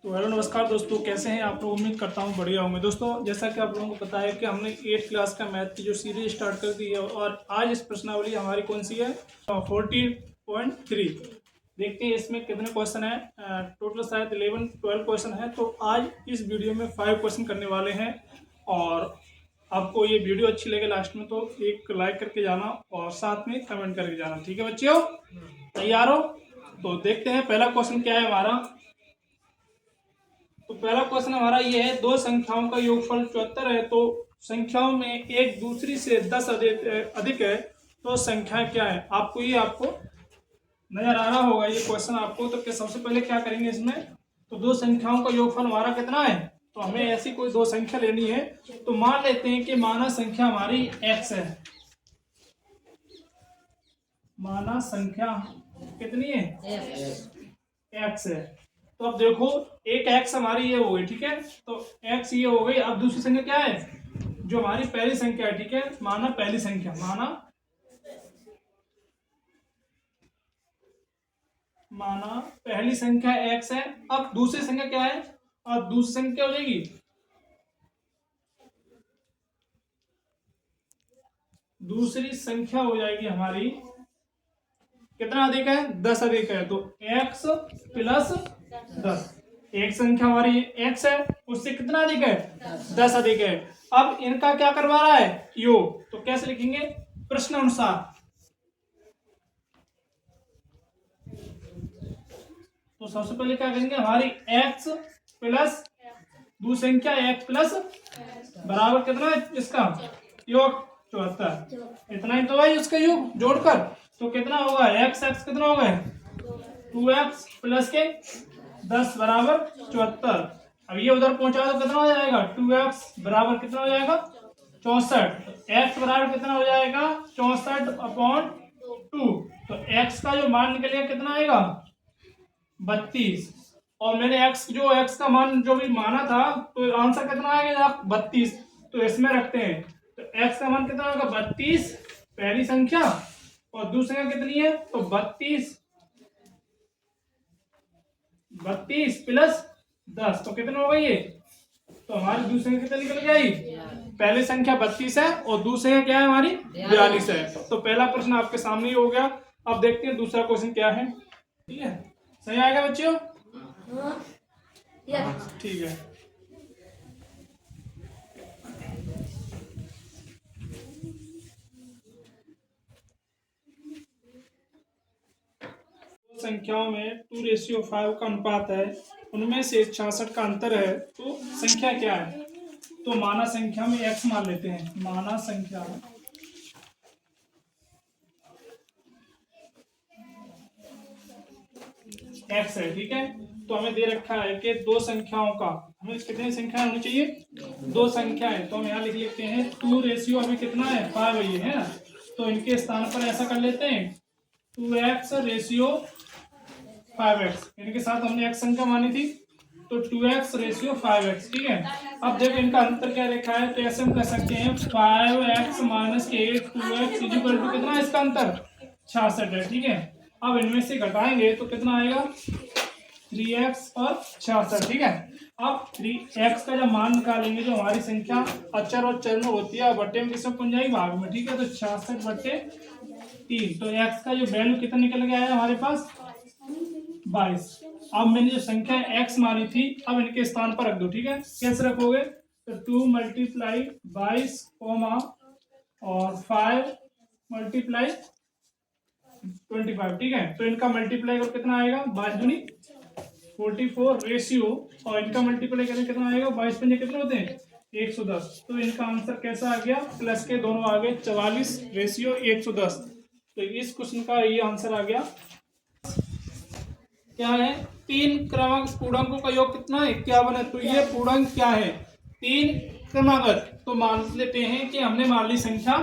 तो हेलो नमस्कार दोस्तों, कैसे हैं आप लोग। उम्मीद करता हूं बढ़िया होंगे। दोस्तों जैसा कि आप लोगों को पता है कि हमने 8th क्लास का मैथ की जो सीरीज स्टार्ट कर दी है और आज इस प्रश्नावली हमारी कौन सी है 14.3। देखते हैं इसमें कितने क्वेश्चन है। टोटल शायद 11-12 क्वेश्चन है। तो आज इस वीडियो में 5 क्वेश्चन करने वाले हैं और आपको ये वीडियो अच्छी लगे लास्ट में तो एक लाइक करके जाना और साथ में कमेंट करके जाना। ठीक है बच्चों, तैयार हो? तो देखते हैं पहला क्वेश्चन क्या है हमारा। तो पहला क्वेश्चन हमारा ये है, दो संख्याओं का योगफल 74 है तो संख्याओं में एक दूसरी से 10 अधिक है तो संख्या क्या है। आपको नजर आ रहा होगा ये क्वेश्चन आपको। तो सबसे पहले क्या करेंगे इसमें, तो दो संख्याओं का योगफल हमारा कितना है, तो हमें ऐसी कोई दो संख्या लेनी है। तो मान लेते हैं कि माना संख्या हमारी x है। माना संख्या कितनी है, x है। तो अब देखो एक x हमारी ये हो गई, ठीक है। तो x ये हो गई। अब दूसरी संख्या क्या है, जो हमारी पहली संख्या है, ठीक है। माना पहली संख्या, माना पहली संख्या x है। अब दूसरी संख्या क्या है, अब दूसरी संख्या क्या हो जाएगी, दूसरी संख्या हो जाएगी हमारी कितना अधिक है, 10 अधिक है। तो x प्लस 10। एक संख्या हमारी x है, उससे कितना अधिक है, 10 अधिक है। अब इनका क्या करवा रहा है, योग। तो कैसे लिखेंगे, प्रश्न अनुसार। तो सबसे पहले क्या करेंगे, हमारी x प्लस दूसरी संख्या x प्लस बराबर कितना है, इसका योग 74। इतना ही तो भाई उसका योग जोड़कर तो कितना होगा, x कितना होगा 2x प्लस के 10 बराबर 74। अब ये उधर पहुंचा तो कितना हो जाएगा, 2x बराबर कितना हो जाएगा 64। x बराबर कितना हो जाएगा 64/2। तो x का जो मान निकलेगा कितना आएगा 32। और मैंने x का मान जो भी माना था तो आंसर कितना आएगा 32। तो इसमें रखते हैं। तो x का मान कितना होगा 32 पहली संख्या और दूसरी संख्या कितनी है, तो 32 प्लस 10 तो कितना होगा ये, तो हमारी दूसरी संख्या कितनी निकल जाएगी, पहली संख्या 32 है और दूसरी संख्या क्या है हमारी 42 है। तो पहला प्रश्न आपके सामने ही हो गया। अब देखते हैं दूसरा क्वेश्चन क्या है। ठीक है, सही आएगा बच्चों, ठीक है। संख्याओं में 2:5 का अनुपात है, उनमें से 66 का अंतर है तो संख्या क्या है। तो माना संख्या में x मान लेते हैं। माना संख्या x है, ठीक है। तो हमें दे रखा है कि दो संख्याओं का, हमें कितनी संख्या होनी चाहिए, दो संख्या है। तो हम यहाँ लिख लेते हैं 2 अभी कितना है 5 है ना। तो इनके स्थान पर ऐसा कर लेते हैं 2x रेशियो 5x। इनके साथ हमने x संख्या मानी थी तो 2x रेशियो 5x, ठीक है। अब देखो इनका अंतर क्या लिखा है, तो ऐसे हम कह सकते हैं 5x minus 8 2x equal to कितना है इसका अंतर 66 है, ठीक है। अब इनमें से घटाएंगे तो कितना आएगा 3x और 66, ठीक है। अब 3x का जब मान निकालेंगे जो हमारी संख्या अचर और चर में होती है बट्टे में किसमें पहुंच जाएगी, भाग में, ठीक है। तो 66/3। तो x का जो वैल्यू कितना निकल गया है हमारे पास 22। अब मैंने जो संख्या x मानी थी अब इनके स्थान पर रख दो, ठीक है। कैसे रखोगे, तो 2 × 22 और 5 × 25, ठीक है। तो इनका मल्टीप्लाई कर कितना आएगा 22 44 रेशियो और इनका मल्टीप्लाई करके कितना आएगा 22 पंजे कितने होते हैं 110। तो इनका आंसर कैसा आ गया, प्लस के दोनों आ गए 44 रेशियो 110। तो इस क्वेश्चन का ये आंसर आ गया क्या है, 3 क्रमांक पूर्णांकों का योग कितना है 51 है। तो ये पूर्णांक क्या है 3 क्रमागत। तो मान लेते हैं कि हमने मान ली संख्या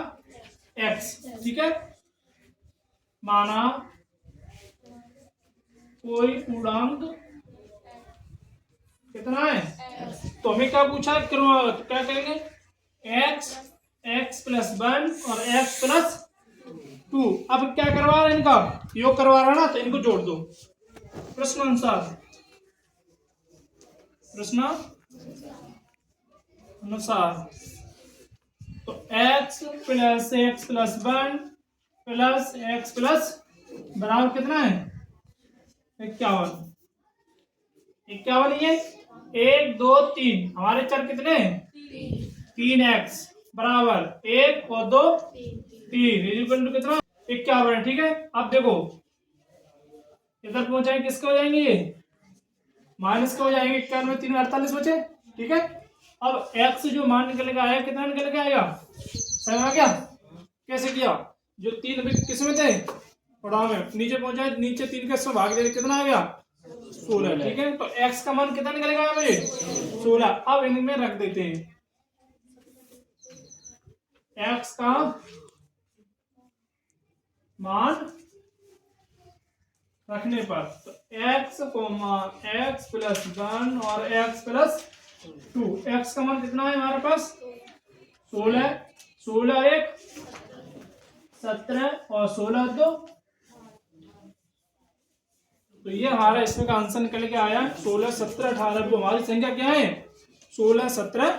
x, ठीक है। माना कोई पूर्णांक कितना है, तो हमें क्या पूछा है क्रमागत। तो क्या करेंगे x प्लस 1 और x प्लस 2। अब क्या करवा रहा है, इनका योग करवा रहा है ना, तो इनको जोड़ दो प्रश्न अनुसार। प्रश्नानुसार। तो x plus x plus 1 plus x plus बराबर कितना है 51। 51 ये 1 2 3 हमारे चर कितने 3x बराबर 1 और 2 3 इक्वल टू कितना 51 है। ठीक है, अब देखो इधर पहुंचाएंगे किसके हो जाएंगे ये माइनस के हो जाएंगे। 51 में 3 48 बचे। ठीक है, अब x जो मान निकल के आया कितना निकल के आएगा 7 क्या कैसे किया जो 3 अभी किस में थे थोड़ा में नीचे पहुंचाए नीचे 3 का इसमें भाग दे कितना आ गया 16। ठीक है, तो x का मान कितना निकलेगा मुझे 16। अब इनमें रख देते हैं x का मान रखने पर तो x प्लस 1 और x प्लस 2। x का मान कितना है हमारे पास 16 16 1 17 और 16 2। तो ये हमारा इसमें का आंसर निकल के आया 16 17 18। हमारी संख्या क्या है 16 17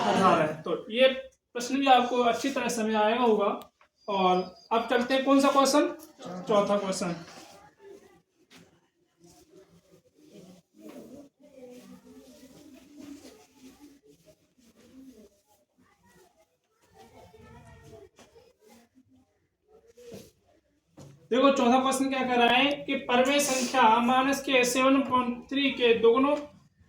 18। तो ये प्रश्न भी आपको अच्छी तरह समझ आएगा होगा। और अब चलते हैं कौन सा क्वेश्चन चौथा क्वेश्चन। देखो चौथा क्वेश्चन क्या कर रहा है कि परमेय संख्या माइनस के 7.3 के दोगुनों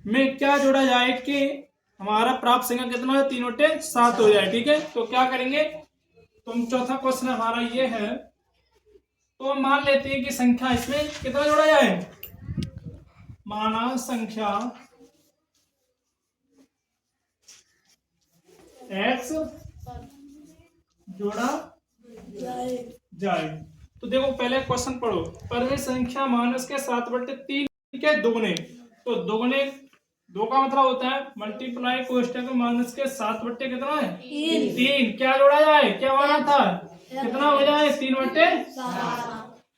में क्या जोड़ा जाए कि हमारा प्राप्त संख्या कितना है 3/7 हो जाए। ठीक है, तो क्या करेंगे तो चौथा क्वेश्चन हमारा ये है। तो हम मान लेते हैं कि संख्या इसमें कितना जोड़ा जाए माना संख्या x जोड़ा जाए। तो देखो पहले क्वेश्चन पढ़ो परमेय संख्या माइनस के 7/3 के दोगुने। तो दोगुने 2 का मतलब होता है मल्टीप्लाई कोष्टक माइनस के 7 कितना है 3। क्या जोड़ा जाए क्या माना था कितना हो जाए 3/7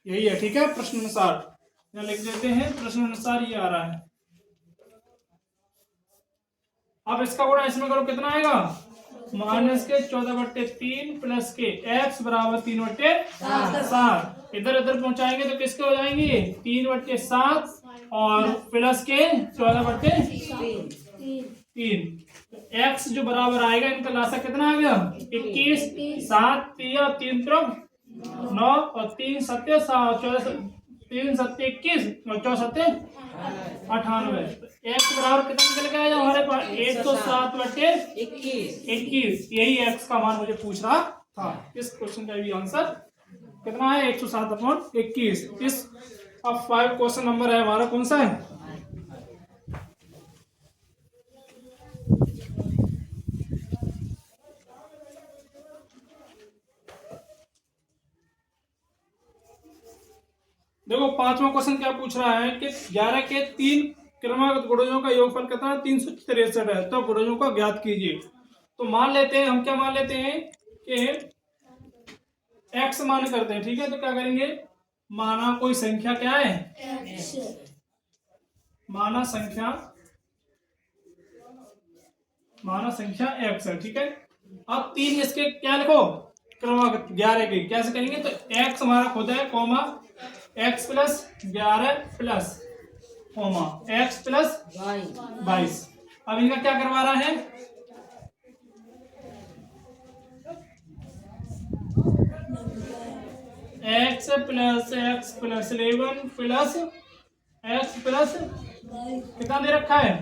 यही है। ठीक है, प्रश्न अनुसार यहाँ लिख देते हैं प्रश्न अनुसार ये आ रहा है। अब इसका गुणा इसमें करो कितना आएगा माइनस के 14/3 प्लस के x बराबर 3/7। इधर इधर पहुंचाएंगे तो किसके हो जाएंगे 3/7 और प्लस के 14/3। x जो बराबर आएगा इनका लासा कितना आ गया 21 7 3 9 और 3 7 14 3 7 21 और 4 7 98। x बराबर कितना निकल के आया हमारे पास 107/21। यही x का मान मुझे पूछ रहा था। इस क्वेश्चन का भी आंसर कितना है 107/21। इस अब 5 क्वेश्चन नंबर है हमारा कौन सा है देखो 5वां क्वेश्चन क्या पूछ रहा है कि 11 के 3 क्रमागत गुणजों का योगफल कितना है 363 है। तो गुणजों को ज्ञात कीजिए। तो मान लेते हैं हम क्या मान लेते हैं कि x मान करते हैं। ठीक है, तो क्या करेंगे माना कोई संख्या क्या है माना संख्या x है। ठीक है, अब 3 इसके क्या लिखो क्रमागत 11 के कैसे करेंगे तो x हमारा खुद है comma x plus 11 plus comma x plus 22। अब इनका क्या करवा रहा है x plus 11 plus x plus कितना दे रखा है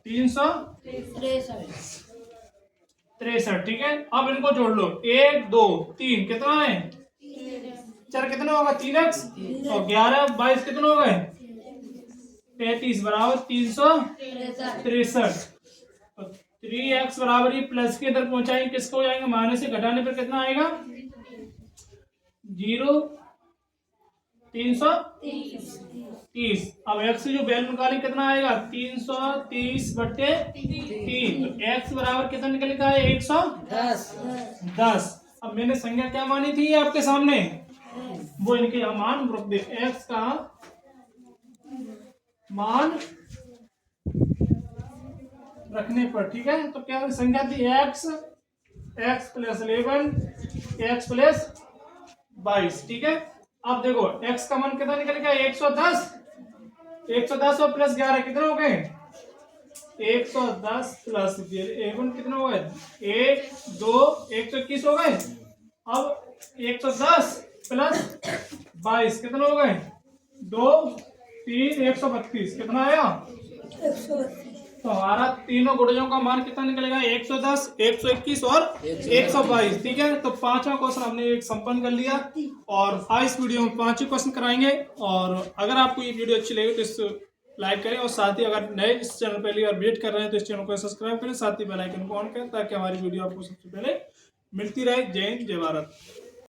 363। ठीक है, अब इनको जोड़ लो 1 2 3 कितना है चर कितना होगा 3x और 11 22 कितना हो गए 33 बराबर 363। तो 3x बराबर ही प्लस के इधर पहुंचाएंगे किसको हो जाएंगे माइनस से घटाने पर कितना आएगा 0 330। अब x जो वैल्यू निकालेंगे कितना आएगा 330/3। तो x बराबर कितना निकलेगा 110। अब मैंने संख्या क्या मानी थी आपके सामने वो इनके मान रख दे। x का मान रखने पर, ठीक है। तो क्या संख्या थी x प्लस 11 x प्लस 22, ठीक है। अब देखो x का मान कितना निकलेगा 110, 110 और प्लस 11 कितने हो गए 110 प्लस 11 कितने हो गए 1 2 121 हो गए। अब 110 प्लस 22 कितने हो गए 2 3 132 कितना आया। तो हमारा तीनों गुणजों का मान कितना निकलेगा 110 121 और 122, ठीक है। तो पांचवा क्वेश्चन हमने एक संपन्न कर लिया और आज इस वीडियो में 5 क्वेश्चन कराएंगे। और अगर आपको ये वीडियो अच्छी लगी तो इस लाइक करें और साथ ही अगर नए इस चैनल पहली बार विजिट कर रहे हैं तो इस चैनल को सब्सक्राइब करें, साथ ही बेल आइकन को ऑन करें ताकि हमारी वीडियो आपको सबसे पहले मिलती रहे। जय हिंद जय भारत।